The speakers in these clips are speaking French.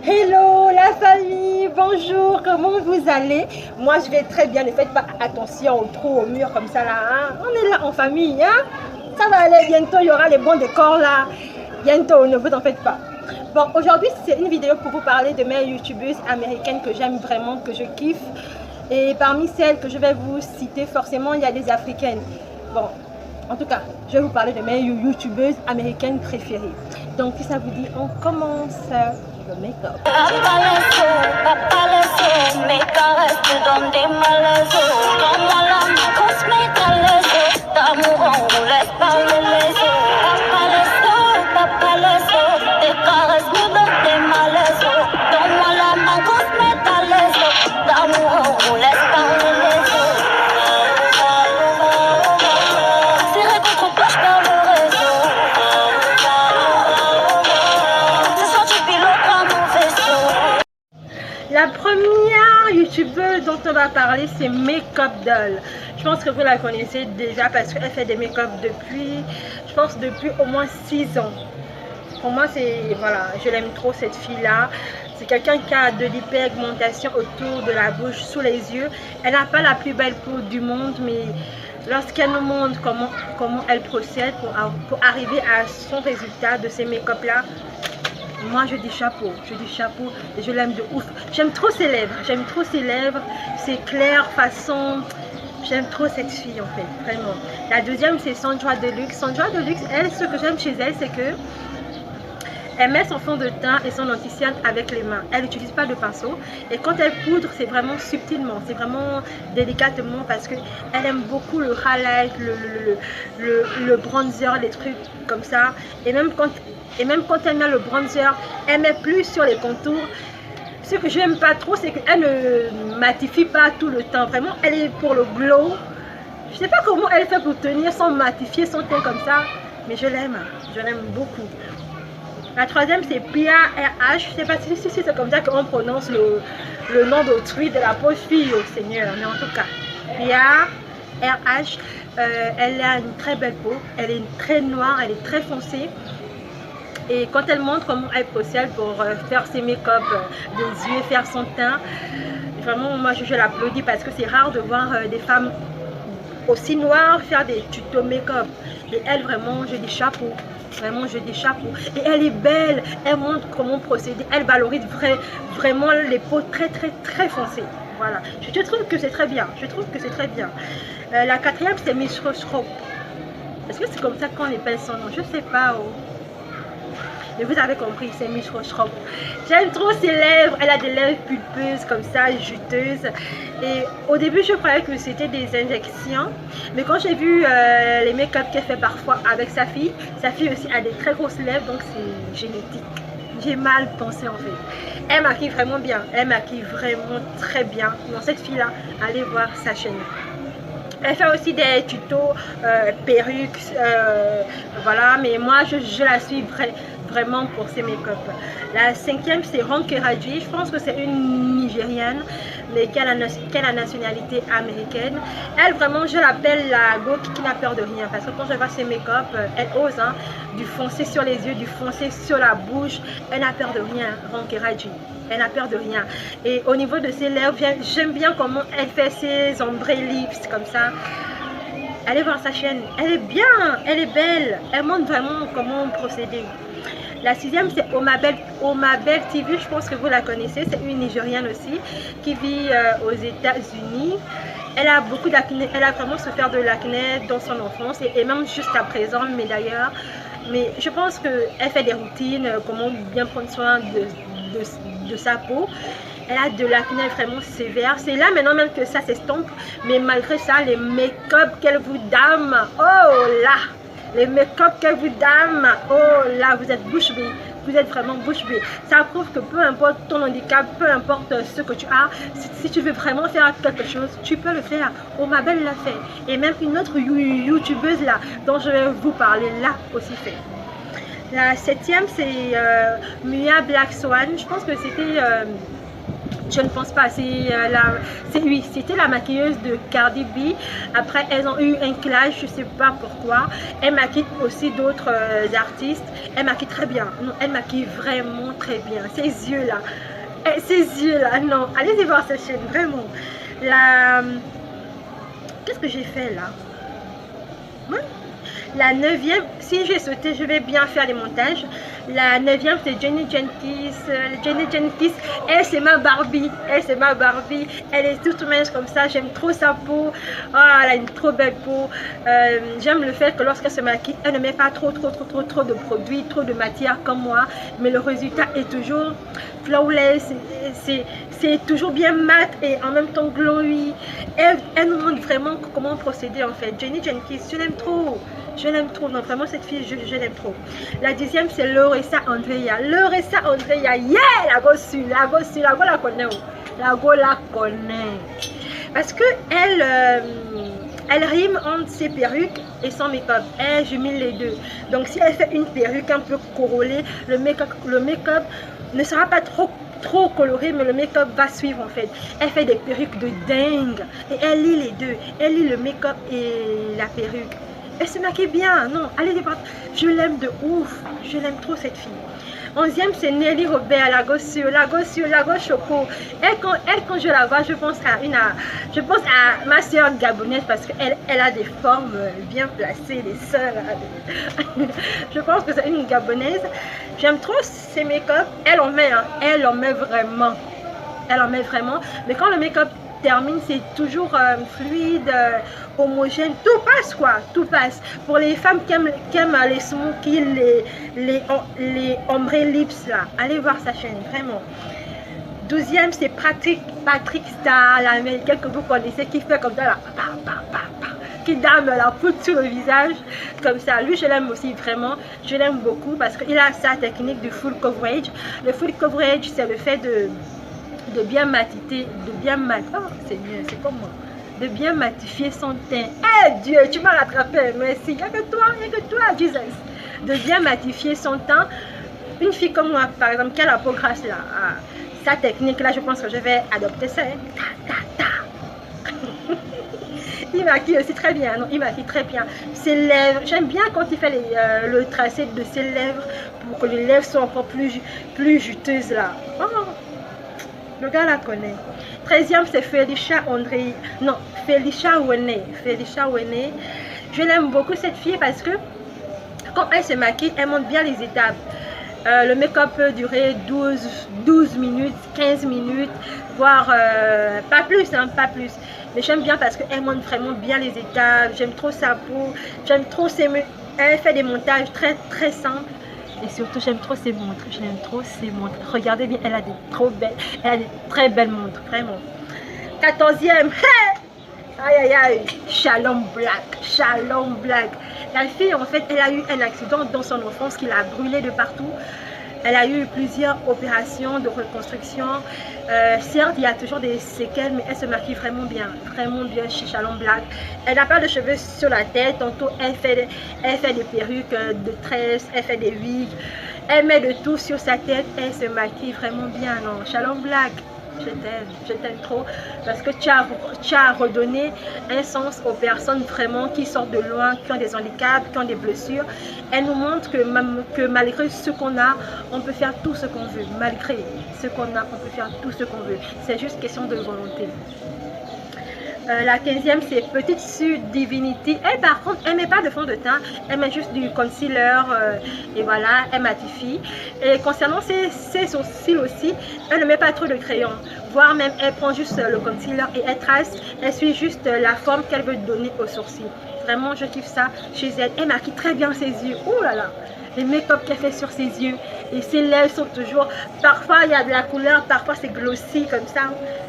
Hello la famille, bonjour, comment vous allez? Moi je vais très bien, ne faites pas attention au trou, au mur comme ça là, hein? On est là en famille, hein? Ça va aller, bientôt il y aura les bons décors là, bientôt, ne vous en faites pas. Bon, aujourd'hui c'est une vidéo pour vous parler de mes youtubeuses américaines que j'aime vraiment, que je kiffe. Et parmi celles que je vais vous citer, forcément il y a des africaines. Bon, en tout cas, je vais vous parler de mes youtubeuses américaines préférées. Donc si ça vous dit, on commence le make-up. La première youtubeuse dont on va parler, c'est Makeup Doll. Je pense que vous la connaissez déjà parce qu'elle fait des make-up depuis, je pense depuis au moins 6 ans. Pour moi, c'est, voilà, je l'aime trop cette fille-là. C'est quelqu'un qui a de l'hyperpigmentation autour de la bouche, sous les yeux. Elle n'a pas la plus belle peau du monde, mais lorsqu'elle nous montre comment elle procède pour arriver à son résultat de ces make-up-là, moi je dis chapeau et je l'aime de ouf. J'aime trop ses lèvres, c'est clair, façon, j'aime trop cette fille en fait, vraiment. La deuxième c'est Sandra Deluxe. Sandra Deluxe, elle, ce que j'aime chez elle, c'est que elle met son fond de teint et son anti-cerne avec les mains. Elle n'utilise pas de pinceau. Et quand elle poudre, c'est vraiment subtilement, c'est vraiment délicatement parce qu'elle aime beaucoup le highlight, le bronzer, les trucs comme ça. Et même quand elle met le bronzer, elle met plus sur les contours. Ce que je n'aime pas trop, c'est qu'elle ne matifie pas tout le temps. Vraiment, elle est pour le glow. Je ne sais pas comment elle fait pour tenir sans matifier son teint comme ça. Mais je l'aime beaucoup. La troisième, c'est Pia RH. Je ne sais pas si c'est comme ça qu'on prononce le nom d'autrui de la pauvre fille au Seigneur. Mais en tout cas, Pia RH, elle a une très belle peau. Elle est très noire, elle est très foncée. Et quand elle montre comment elle procède pour faire ses make-up des yeux, faire son teint, vraiment, moi je l'applaudis parce que c'est rare de voir des femmes aussi noires faire des tutos make-up. Et elle, vraiment, je dis chapeau. Vraiment, je dis chapeau. Et elle est belle, elle montre comment procéder, elle valorise vraiment les peaux très foncées. Voilà, je trouve que c'est très bien. La quatrième, c'est Miss Roshrop. Est-ce que c'est comme ça qu'on appelle son nom? Je sais pas. Oh. Mais vous avez compris, c'est Miss Roshrop. J'aime trop ses lèvres. Elle a des lèvres pulpeuses comme ça, juteuses. Et au début, je croyais que c'était des injections. Mais quand j'ai vu les make-up qu'elle fait parfois avec sa fille aussi a des très grosses lèvres, donc c'est génétique. J'ai mal pensé en fait. Elle maquille vraiment bien. Elle maquille vraiment très bien. Dans cette fille-là, allez voir sa chaîne. Elle fait aussi des tutos perruques, voilà, mais moi je la suis vraiment pour ses make-up. La cinquième, c'est Ronke Radji. Je pense que c'est une Nigériane, mais qui a la nationalité américaine. Elle, vraiment, je l'appelle la go qui n'a peur de rien, parce que quand je vois ses make-up, elle ose, hein, du foncé sur les yeux, du foncé sur la bouche. Elle n'a peur de rien, Ronke Radji. Elle n'a peur de rien. Et au niveau de ses lèvres, j'aime bien comment elle fait ses ombrés lips comme ça. Allez voir sa chaîne. Elle est bien, elle est belle. Elle montre vraiment comment procéder. La sixième, c'est Omabel TV. Je pense que vous la connaissez. C'est une Nigériane aussi qui vit aux États-Unis. Elle a beaucoup d'acné. Elle a vraiment souffert de l'acné dans son enfance et même jusqu'à présent, mais d'ailleurs. Mais je pense qu'elle fait des routines, comment bien prendre soin de sa peau. Elle a de l'acné vraiment sévère. C'est là maintenant même que ça s'estompe. Mais malgré ça, les make-up qu'elle vous dame, oh là, les make-up qu'elle vous dame, oh là, vous êtes bouche bée. Vous êtes vraiment bouche bée. Ça prouve que peu importe ton handicap, peu importe ce que tu as, si tu veux vraiment faire quelque chose, tu peux le faire. Omabel l'a fait. Et même une autre youtubeuse là, dont je vais vous parler, l'a aussi fait. La septième, c'est Mia Black Swan. Je pense que c'était Je ne pense pas. Oui, c'était la maquilleuse de Cardi B. Après, elles ont eu un clash, je ne sais pas pourquoi. Elle maquille aussi d'autres artistes. Elle maquille très bien. Non, elle maquille vraiment très bien. Ses yeux-là. Ses yeux-là, non. Allez voir sa chaîne, vraiment. Qu'est-ce que j'ai fait là? La 9e, si j'ai sauté, je vais bien faire les montages. La 9e, c'est Jenny Jenkins. Jenny Jenkins, elle, c'est ma Barbie. Elle, c'est ma Barbie. Elle est toute mince comme ça. J'aime trop sa peau. Oh, elle a une trop belle peau. J'aime le fait que lorsqu'elle se maquille, elle ne met pas trop de produits, trop de matière comme moi. Mais le résultat est toujours flawless. C'est toujours bien mat et en même temps glowy. Elle nous montre vraiment comment procéder en fait. Jenny Jenkins, je l'aime trop. Je l'aime trop, non, vraiment cette fille, je l'aime trop. La 10e, c'est Loressa Andrea. Loressa Andrea, yeah, la go la connaît. La go la connaît. Parce que elle rime entre ses perruques et son make-up. Elle jumelle les deux. Donc si elle fait une perruque un peu corolée, le make-up ne sera pas trop coloré, mais le make-up va suivre en fait. Elle fait des perruques de dingue. Et elle lit les deux. Elle lit le make-up et la perruque. Elle se maquille bien, non, allez les voir. Je l'aime de ouf, je l'aime trop cette fille. 11e, c'est Nelly Robert, la gauche choco. Elle, quand je la vois, je pense à ma soeur gabonaise parce qu'elle a des formes bien placées, les sœurs. Je pense que c'est une gabonaise. J'aime trop ses make-up. Elle en met, hein. Elle en met vraiment. Mais quand le make-up termine, c'est toujours fluide, homogène, tout passe quoi, tout passe. Pour les femmes qui aiment les smoky, les ombre lips là, allez voir sa chaîne, vraiment. 12e, c'est Patrick Star, l'américain que vous connaissez, qui fait comme ça là, qui dame la poudre sur le visage, comme ça. Lui, je l'aime aussi vraiment, je l'aime beaucoup parce qu'il a sa technique de full coverage. Le full coverage, c'est le fait de bien matifier, c'est mieux, c'est comme moi, de bien matifier son teint. Eh Dieu, tu m'as rattrapé, merci, il n'y a que toi, Jesus. De bien matifier son teint. Une fille comme moi, par exemple, qui a la peau grasse là, sa technique là, je pense que je vais adopter ça. Il maquille aussi très bien, non, il maquille très bien. Ses lèvres, j'aime bien quand il fait le tracé de ses lèvres pour que les lèvres soient encore plus juteuses là. Oh. Le gars la connaît. 13e, c'est Felicia André. Non, Felicia Wene. Je l'aime beaucoup cette fille parce que quand elle se maquille, elle montre bien les étapes. Le make-up peut durer 12 minutes, 15 minutes, voire pas plus, hein, pas plus. Mais j'aime bien parce qu'elle montre vraiment bien les étapes. J'aime trop sa peau. J'aime trop elle fait des montages très simples. Et surtout, j'aime trop ses montres. Regardez bien, elle a des très belles montres, vraiment. 14e, aïe, Shalom Black. La fille, en fait, elle a eu un accident dans son enfance qui l'a brûlée de partout. Elle a eu plusieurs opérations de reconstruction. Certes, il y a toujours des séquelles, mais elle se maquille vraiment bien chez Shalom Black. Elle n'a pas de cheveux sur la tête. Tantôt, elle fait des perruques de tresses, elle fait des wigs. Elle met de tout sur sa tête. Elle se maquille vraiment bien. Non, Shalom Black, je t'aime trop parce que tu as redonné un sens aux personnes vraiment qui sortent de loin, qui ont des handicaps, qui ont des blessures. Elle nous montre que malgré ce qu'on a, on peut faire tout ce qu'on veut. Malgré ce qu'on a, on peut faire tout ce qu'on veut. C'est juste question de volonté. La 15e, c'est Petite Sue Divinity. Elle, par contre, elle ne met pas de fond de teint. Elle met juste du concealer et voilà, elle matifie. Et concernant ses sourcils aussi, elle ne met pas trop de crayon. Voire même, elle prend juste le concealer et elle trace. Elle suit juste la forme qu'elle veut donner aux sourcils. Vraiment, je kiffe ça chez elle. Elle maquille très bien ses yeux. Oh là là! Les make-up qu'elle fait sur ses yeux. Et ses lèvres sont toujours... Parfois, il y a de la couleur. Parfois, c'est glossy comme ça.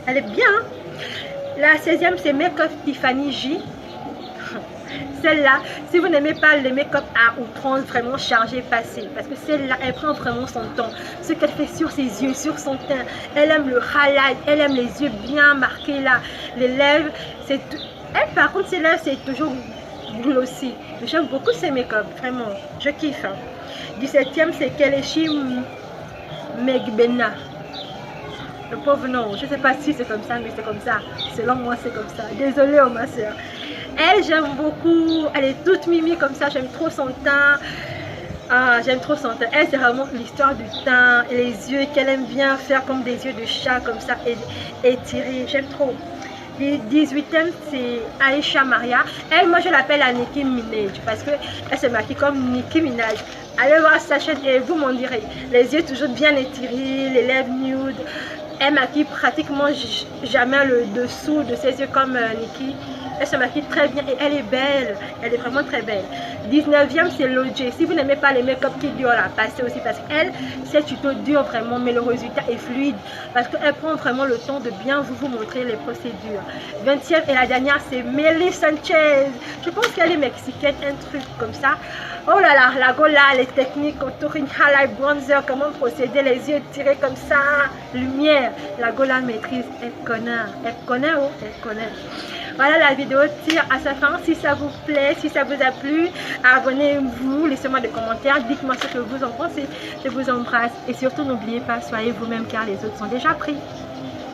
Elle est bien, hein? La 16e, c'est Make-up Tiffany J. Celle-là, si vous n'aimez pas les make-up à outrance, vraiment chargé, passé. Parce que celle-là, elle prend vraiment son temps. Ce qu'elle fait sur ses yeux, sur son teint. Elle aime le highlight, elle aime les yeux bien marqués là. Les lèvres, c'est... Elle, par contre, ses lèvres, c'est toujours glossy. J'aime beaucoup ces make-up, vraiment. Je kiffe. Hein. 17e, c'est Kelechi Megbena. Le pauvre non, je ne sais pas si c'est comme ça, mais c'est comme ça. Selon moi, c'est comme ça. Désolée, oh, ma soeur. Elle, j'aime beaucoup. Elle est toute mimi comme ça. J'aime trop son teint. Ah, j'aime trop son teint. Elle, c'est vraiment l'histoire du teint et les yeux qu'elle aime bien faire comme des yeux de chat comme ça et étirés. J'aime trop. Le 18e, c'est Aisha Maria. Elle, moi, je l'appelle la Nicki Minaj parce qu'elle se maquille comme Nicki Minaj. Allez voir sa chaîne et vous m'en direz. Les yeux toujours bien étirés, les lèvres nude. Elle maquille pratiquement jamais le dessous de ses yeux comme Nicki. Elle se maquille très bien et elle est belle. Elle est vraiment très belle. 19e, c'est Lojay. Si vous n'aimez pas les make-up qui durent, la passez aussi parce qu'elle, ses tutos durent vraiment, mais le résultat est fluide parce qu'elle prend vraiment le temps de bien vous montrer les procédures. 20e et la dernière, c'est Miley Sanchez. Je pense qu'elle est mexicaine, un truc comme ça. Oh là là, la gola, les techniques, contouring, highlight, bronzer, comment procéder, les yeux tirés comme ça, lumière. La gola maîtrise, elle connaît, oh, elle connaît. Voilà, la vidéo tire à sa fin. Si ça vous plaît, si ça vous a plu, abonnez-vous, laissez-moi des commentaires, dites-moi ce que vous en pensez. Je vous embrasse et surtout n'oubliez pas, soyez vous-même car les autres sont déjà pris.